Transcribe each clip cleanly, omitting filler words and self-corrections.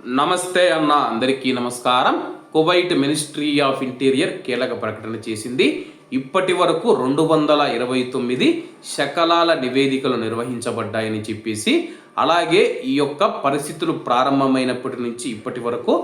నమస్తే అన్న అందరికీ నమస్కారం. కువైట్ మినిస్ట్రీ ఆఫ్ ఇంటీరియర్ కీలక ప్రకటన చేసింది. ఇప్పటి వరకు 229 శకలాల నివేదికలు నిర్వహించబడ్డాయని చెప్పేసి, అలాగే ఈ యొక్క పరిస్థితులు ప్రారంభమైనప్పటి నుంచి ఇప్పటి వరకు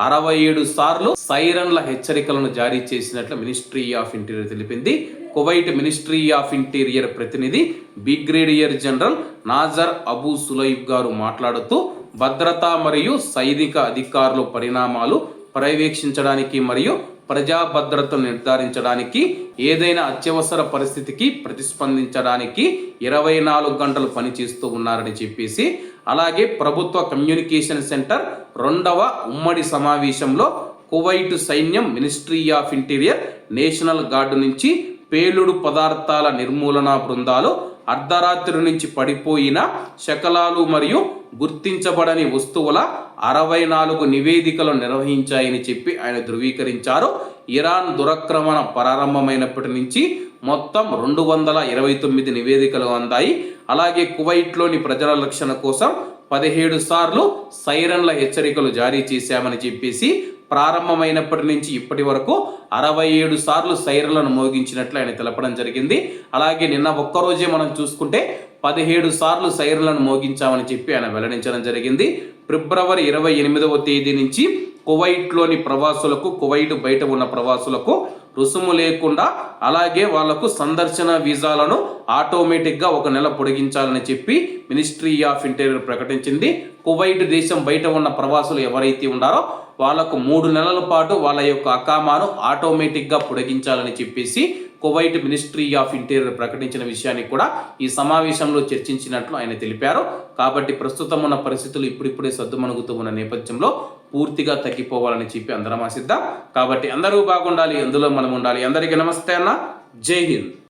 67 సార్లు సైరన్ల హెచ్చరికలను జారీ చేసినట్లు మినిస్ట్రీ ఆఫ్ ఇంటీరియర్ తెలిపింది. కువైట్ మినిస్ట్రీ ఆఫ్ ఇంటీరియర్ ప్రతినిధి బ్రిగేడియర్ జనరల్ నాజర్ అబూ సులైబ్ గారు మాట్లాడుతూ, భద్రతా మరియు సైనిక అధికారుల పరిణామాలు పర్యవేక్షించడానికి మరియు ప్రజా భద్రతను నిర్ధారించడానికి, ఏదైనా అత్యవసర పరిస్థితికి ప్రతిస్పందించడానికి 24 గంటలు పనిచేస్తూ ఉన్నారని చెప్పేసి, అలాగే ప్రభుత్వ కమ్యూనికేషన్ సెంటర్ 2వ ఉమ్మడి సమావేశంలో కువైట్ సైన్యం, ministry of interior, national guard నుంచి పేలుడు పదార్థాల నిర్మూలన బృందాలు అర్ధరాత్రి నుంచి పడిపోయిన శకలాలు మరియు గుర్తించబడని వస్తువుల 64 నివేదికలు నిర్వహించాయని చెప్పి ఆయన ధృవీకరించారు. ఇరాన్ దురాక్రమణ ప్రారంభమైనప్పటి నుంచి మొత్తం 229 నివేదికలు అందాయి. అలాగే కువైట్లోని ప్రజల రక్షణ కోసం 17 సార్లు సైరన్ల హెచ్చరికలు జారీ చేశామని చెప్పేసి, ప్రారంభమైనప్పటి నుంచి ఇప్పటి వరకు 67 సార్లు సైరన్లను మోగించినట్లు ఆయన తెలపడం జరిగింది. అలాగే నిన్న ఒక్కరోజే మనం చూసుకుంటే 17 సార్లు సైరన్లను మోగించామని చెప్పి ఆయన వెల్లడించడం జరిగింది. ఫిబ్రవరి 28వ తేదీ నుంచి కువైట్లోని ప్రవాసులకు, కువైట్ బయట ఉన్న ప్రవాసులకు రుసుము లేకుండా, అలాగే వాళ్లకు సందర్శన వీసాలను ఆటోమేటిక్గా 1 నెల పొడిగించాలని చెప్పి మినిస్ట్రీ ఆఫ్ ఇంటీరియర్ ప్రకటించింది. కువైట్ దేశం బయట ఉన్న ప్రవాసులు ఎవరైతే ఉన్నారో వాళ్లకు 3 నెలల పాటు వాళ్ళ యొక్క అకామాను ఆటోమేటిక్గా పొడిగించాలని చెప్పేసి కువైట్ మినిస్ట్రీ ఆఫ్ ఇంటీరియర్ ప్రకటించిన విషయాన్ని కూడా ఈ సమావేశంలో చర్చించినట్లు ఆయన తెలిపారు. కాబట్టి ప్రస్తుతం ఉన్న పరిస్థితులు ఇప్పుడిప్పుడే సద్దుమణుగుతూ ఉన్న నేపథ్యంలో పూర్తిగా తగ్గిపోవాలని చెప్పి అందరం ఆశిద్దాం. కాబట్టి అందరూ బాగుండాలి, అందులో మనం ఉండాలి. అందరికీ నమస్తే అన్న, జై హింద్.